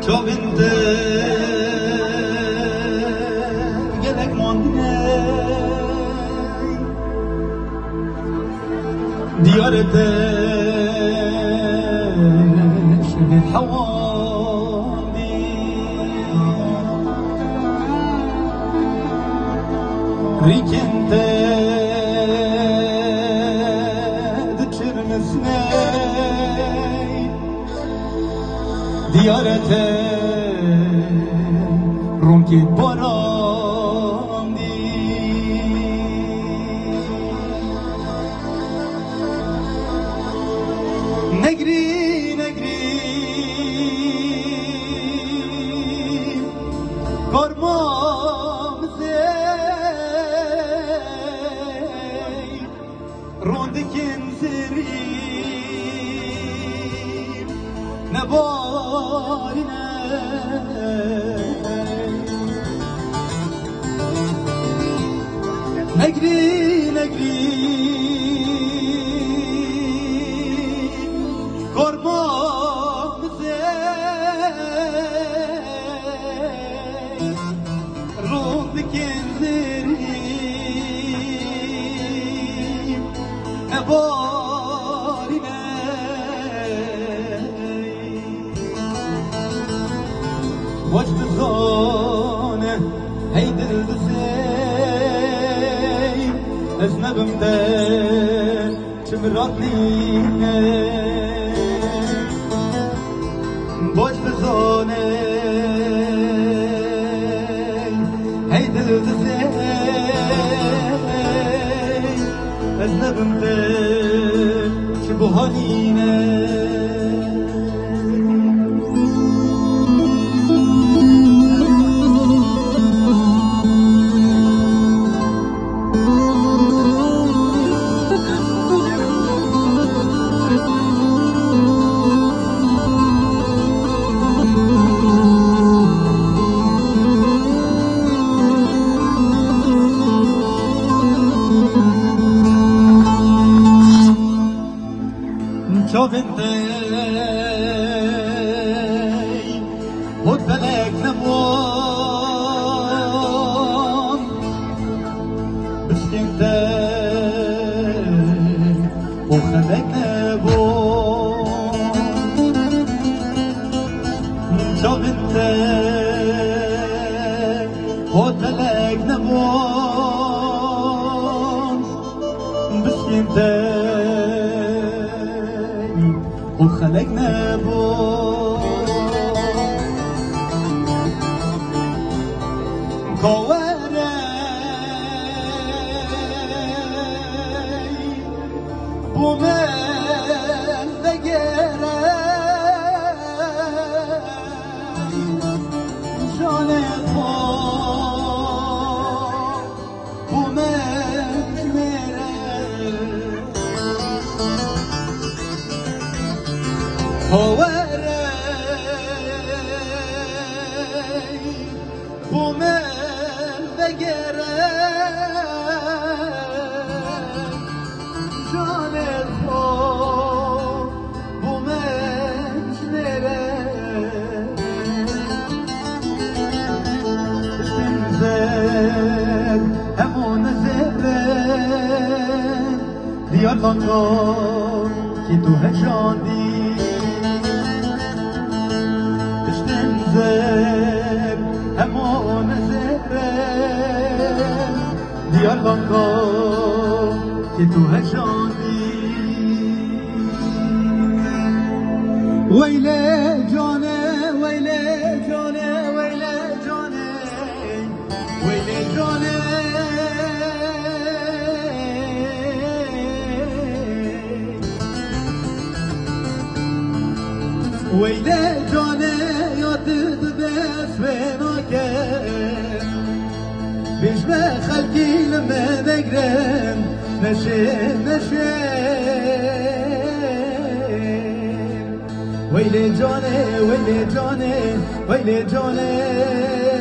Çavinde gelek mandine diyarete şebet havali rikente dıçırmızne diyarete ronki baramdi negri negri kormamze rondikin zeri nebarine negri negri kormamze ruhbikin zeri nebarine وجد الزانه هيدر الزين أزنبم ده شمراتني وجد الزانه هيدر الزين أزنبم ده شبهانينه شوفنتي وتفلك نموم بسكنتي وخلك نبوم شوفنتي وتفلك نموم بسكنتي وخلقنا بو كواري بومن دقيري جانت بومن جميري هواري بومن دقيري جانت بومن جميري تنزل همون زهرن ديار لانگار که تو هجاندی تنزل همون زهرن ديار لانگار که تو هجاندی ويلي جاني ويلي جاني ويلي جاني ويلي جاني ويلي جاني يطيد بسفينك بيشبه خلقي لما نقرن نشين نشين ويلي جاني ويلي جاني ويلي جاني